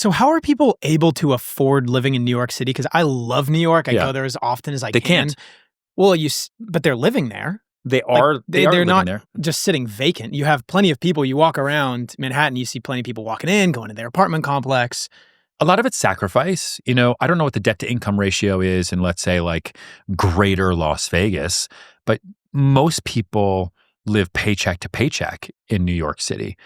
So how are people able to afford living in New York City? Because I love New York. I go there as often as I They can. can't. Well, but they're living there. They are. They're living not there. Just sitting vacant. You have plenty of people. You walk around Manhattan, you see plenty of people walking in, going to their apartment complex. A lot of it's sacrifice. I don't know what the debt to income ratio is in, let's say, like greater Las Vegas, but most people live paycheck to paycheck in New York City,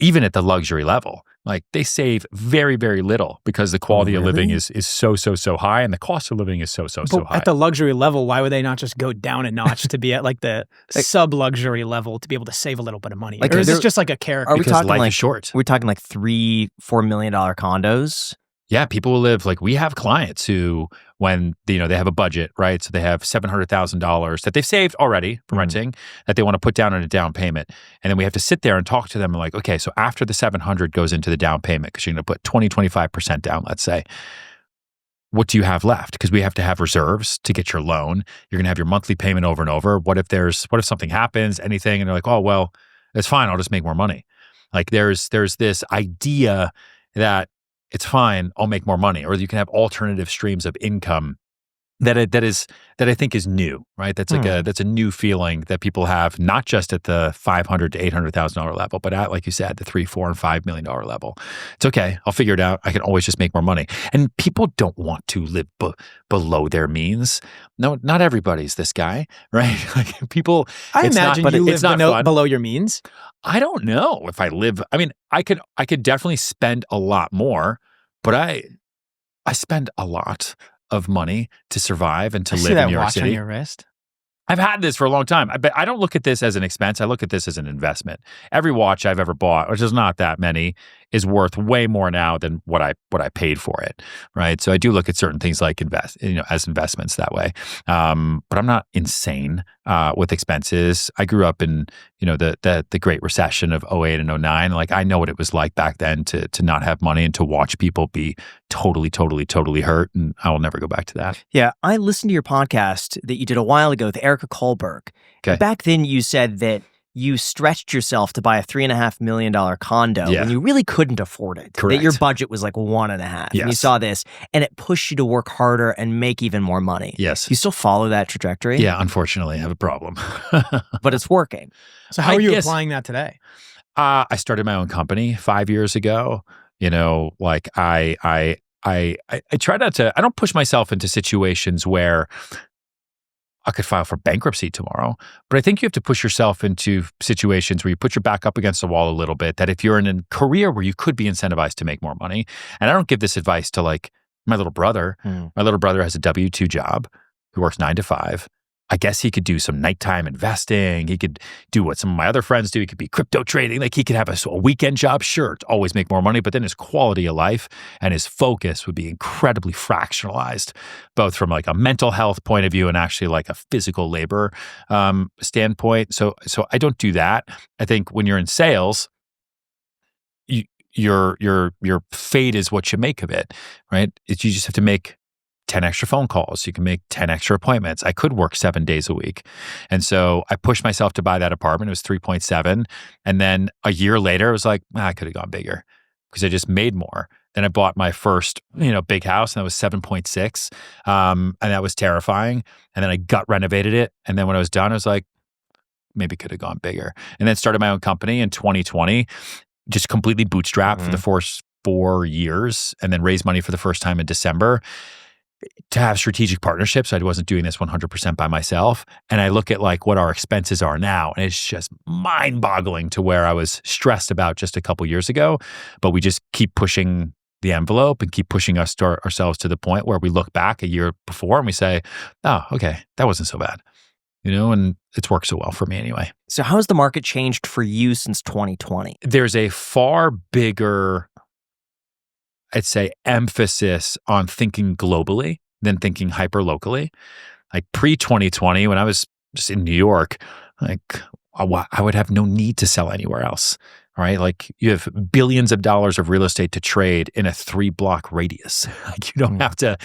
even at the luxury level. Like they save very, very little because the quality of living is so high and the cost of living is so high. At the luxury level, why would they not just go down a notch to be at like the sub-luxury level to be able to save a little bit of money? Or is this just like a character? Are we talking life like is short? We're talking like $3-4 million condos? Yeah, people will live, like we have clients who, when they have a budget, right? So they have $700,000 that they've saved already for renting that they want to put down on a down payment. And then we have to sit there and talk to them and like, okay, so after the 700 goes into the down payment, because you're going to put 25% down, let's say, what do you have left? Because we have to have reserves to get your loan. You're going to have your monthly payment over and over. What if something happens, anything? And they're like, oh, well, it's fine. I'll just make more money. Like there's this idea that it's fine, I'll make more money. Or you can have alternative streams of income that I think is new, right? That's that's a new feeling that people have, not just at the $500,000 to $800,000 level, but at, like you said, the $3, $4, and $5 million level. It's okay. I'll figure it out. I can always just make more money. And people don't want to live below their means. No, not everybody's this guy, right? Like people. I imagine you live below your means. I don't know if I live. I mean, I could definitely spend a lot more, but I spend a lot of money to survive and to live in New York City. On your wrist. I've had this for a long time. But I don't look at this as an expense. I look at this as an investment. Every watch I've ever bought, which is not that many, is worth way more now than what I paid for it, right? So I do look at certain things like as investments that way. But I'm not insane with expenses. I grew up in the Great Recession of 08 and 09. Like I know what it was like back then to not have money and to watch people be totally hurt, and I will never go back to that. Yeah, I listened to your podcast that you did a while ago with Erica Kohlberg. Okay. Back then, you said that you stretched yourself to buy a $3.5 million condo when you really couldn't afford it. Correct. That your budget was like 1.5. Yes. And you saw this, and it pushed you to work harder and make even more money. Yes. Do you still follow that trajectory? Yeah, unfortunately, I have a problem. But it's working. So how are you applying that today? I started my own company 5 years ago. Like I try not to. I don't push myself into situations where I could file for bankruptcy tomorrow. But I think you have to push yourself into situations where you put your back up against the wall a little bit, that if you're in a career where you could be incentivized to make more money, and I don't give this advice to like my little brother. My little brother has a W-2 job who works 9 to 5. I guess he could do some nighttime investing. He could do what some of my other friends do. He could be crypto trading. Like he could have a weekend job, sure, to always make more money, but then his quality of life and his focus would be incredibly fractionalized, both from like a mental health point of view and actually like a physical labor standpoint. So I don't do that. I think when you're in sales, your fate is what you make of it, right? You just have to make 10 extra phone calls. You can make 10 extra appointments. I could work 7 days a week. And so I pushed myself to buy that apartment. It was 3.7. And then a year later, it was like, I could have gone bigger because I just made more. Then I bought my first, big house, and that was 7.6. And that was terrifying. And then I gut renovated it. And then when I was done, I was like, maybe could have gone bigger. And then started my own company in 2020, just completely bootstrapped for the first 4 years, and then raised money for the first time in December to have strategic partnerships. I wasn't doing this 100% by myself. And I look at like what our expenses are now, and it's just mind-boggling to where I was stressed about just a couple years ago. But we just keep pushing the envelope and keep pushing ourselves to the point where we look back a year before and we say, oh, okay, that wasn't so bad. And it's worked so well for me anyway. So how has the market changed for you since 2020? There's a far bigger, I'd say, emphasis on thinking globally than thinking hyper locally. Like pre-2020, when I was just in New York, like I would have no need to sell anywhere else. Right? Like you have billions of dollars of real estate to trade in a 3-block radius. Like you don't have to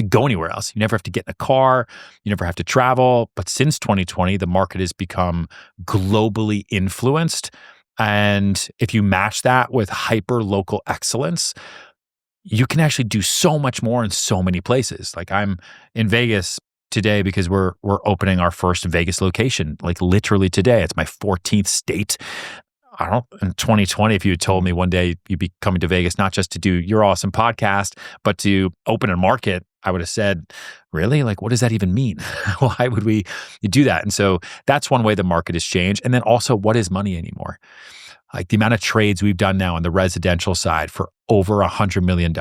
go anywhere else. You never have to get in a car. You never have to travel. But since 2020, the market has become globally influenced. And if you match that with hyper local excellence, you can actually do so much more in so many places. Like I'm in Vegas today because we're opening our first Vegas location, like literally today. It's my 14th state. In 2020, if you had told me one day you'd be coming to Vegas, not just to do your awesome podcast, but to open a market, I would have said, really? Like, what does that even mean? Why would we do that? And so that's one way the market has changed. And then also, what is money anymore? Like the amount of trades we've done now on the residential side for over $100 million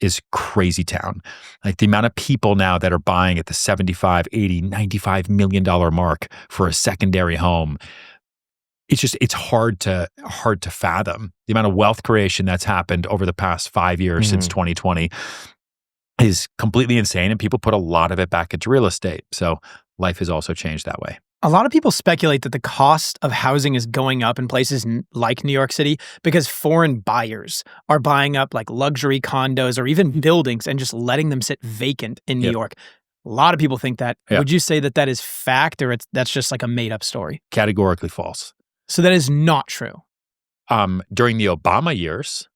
is crazy town. Like the amount of people now that are buying at the 75, 80, $95 million mark for a secondary home, it's hard to fathom. The amount of wealth creation that's happened over the past 5 years since 2020 is completely insane, and people put a lot of it back into real estate. So life has also changed that way. A lot of people speculate that the cost of housing is going up in places like New York City because foreign buyers are buying up like luxury condos or even buildings and just letting them sit vacant in New York. A lot of people think that. Would you say that that is fact, or that's just like a made-up story? Categorically false. So that is not true. During the Obama years,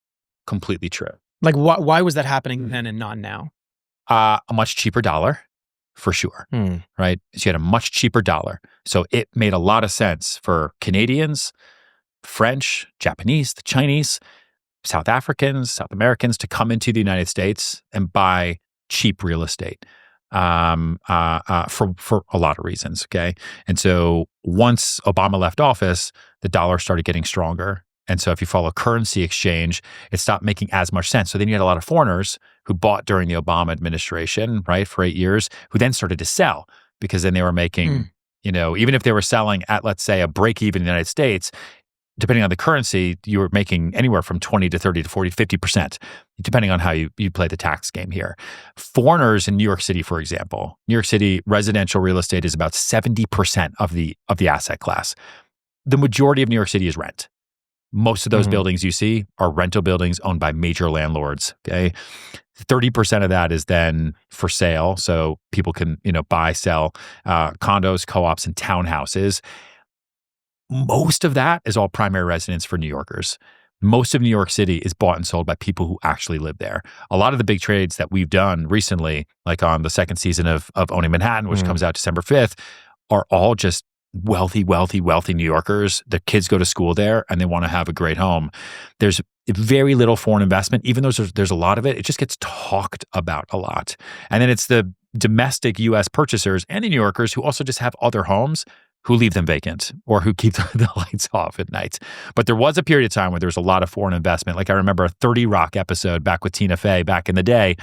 completely true. Like why was that happening then and not now? A much cheaper dollar, for sure, right? So you had a much cheaper dollar. So it made a lot of sense for Canadians, French, Japanese, the Chinese, South Africans, South Americans to come into the United States and buy cheap real estate. For a lot of reasons, okay? And so once Obama left office, the dollar started getting stronger. And so if you follow currency exchange, it stopped making as much sense. So then you had a lot of foreigners who bought during the Obama administration, right, for 8 years, who then started to sell because then they were making, even if they were selling at, let's say, a break even in the United States, depending on the currency, you were making anywhere from 20 to 30 to 40, 50%, depending on how you play the tax game here. Foreigners in New York City, for example, New York City residential real estate is about 70% of the asset class. The majority of New York City is rent. Most of those buildings you see are rental buildings owned by major landlords, okay? 30% of that is then for sale. So people can, buy, sell condos, co-ops, and townhouses. Most of that is all primary residence for New Yorkers. Most of New York City is bought and sold by people who actually live there. A lot of the big trades that we've done recently, like on the second season of Owning Manhattan, which comes out December 5th, are all just wealthy New Yorkers. The kids go to school there and they want to have a great home. There's very little foreign investment. Even though there's a lot of it, it just gets talked about a lot. And then it's the domestic U.S. purchasers and the New Yorkers who also just have other homes who leave them vacant or who keep the lights off at night. But there was a period of time where there was a lot of foreign investment. Like I remember a 30 Rock episode back with Tina Fey back in the day,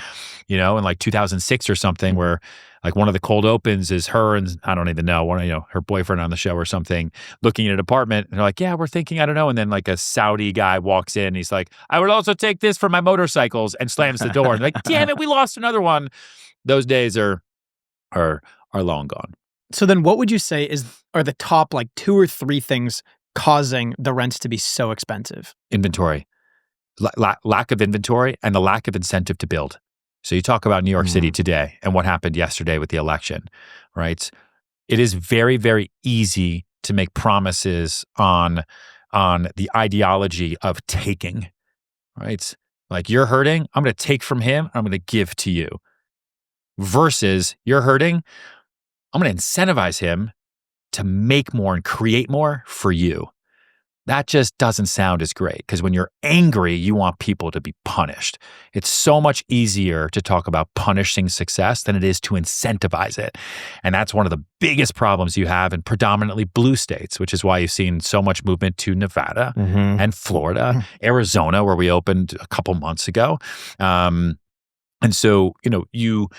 in like 2006 or something, where like one of the cold opens is her and I don't even know, her boyfriend on the show or something looking at an apartment. And they're like, yeah, we're thinking, I don't know. And then like a Saudi guy walks in and he's like, I would also take this for my motorcycles, and slams the door. And like, damn it, we lost another one. Those days are long gone. So then what would you say are the top like 2 or 3 things causing the rents to be so expensive? Inventory, lack of inventory, and the lack of incentive to build. So you talk about New York City today and what happened yesterday with the election, right? It is very, very easy to make promises on the ideology of taking, right? Like you're hurting, I'm going to take from him, I'm going to give to you. Versus you're hurting, I'm going to incentivize him to make more and create more for you. That just doesn't sound as great because when you're angry, you want people to be punished. It's so much easier to talk about punishing success than it is to incentivize it. And that's one of the biggest problems you have in predominantly blue states, which is why you've seen so much movement to Nevada and Florida, Arizona, where we opened a couple months ago. And so, you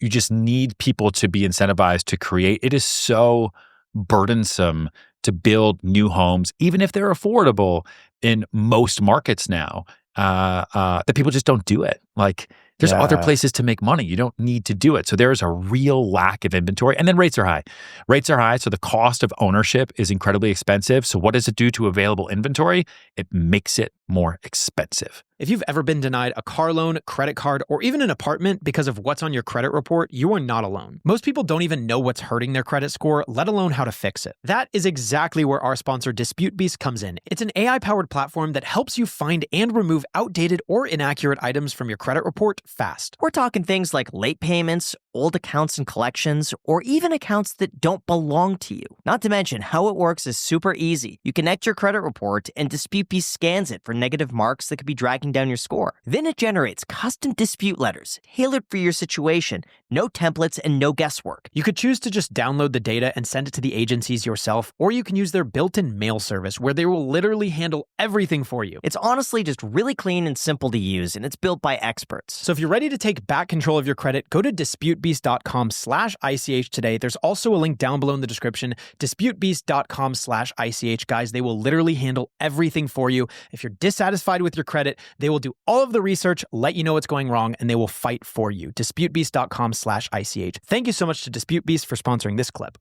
just need people to be incentivized to create. It is so burdensome to build new homes, even if they're affordable in most markets now, that people just don't do it. Like There's other places to make money. You don't need to do it. So there is a real lack of inventory. And then rates are high. Rates are high, so the cost of ownership is incredibly expensive. So what does it do to available inventory? It makes it more expensive. If you've ever been denied a car loan, credit card, or even an apartment because of what's on your credit report, you are not alone. Most people don't even know what's hurting their credit score, let alone how to fix it. That is exactly where our sponsor DisputeBeast comes in. It's an AI-powered platform that helps you find and remove outdated or inaccurate items from your credit report fast. We're talking things like late payments, old accounts and collections, or even accounts that don't belong to you. Not to mention, how it works is super easy. You connect your credit report and DisputeBeast scans it for negative marks that could be dragging down your score. Then it generates custom dispute letters tailored for your situation, no templates and no guesswork. You could choose to just download the data and send it to the agencies yourself, or you can use their built-in mail service where they will literally handle everything for you. It's honestly just really clean and simple to use, and it's built by experts. So if you're ready to take back control of your credit, go to disputebeast.com/ICH today. There's also a link down below in the description, disputebeast.com/ICH. Guys, they will literally handle everything for you. If you're dissatisfied with your credit, they will do all of the research, let you know what's going wrong, and they will fight for you. disputebeast.com/ICH. Thank you so much to DisputeBeast for sponsoring this clip.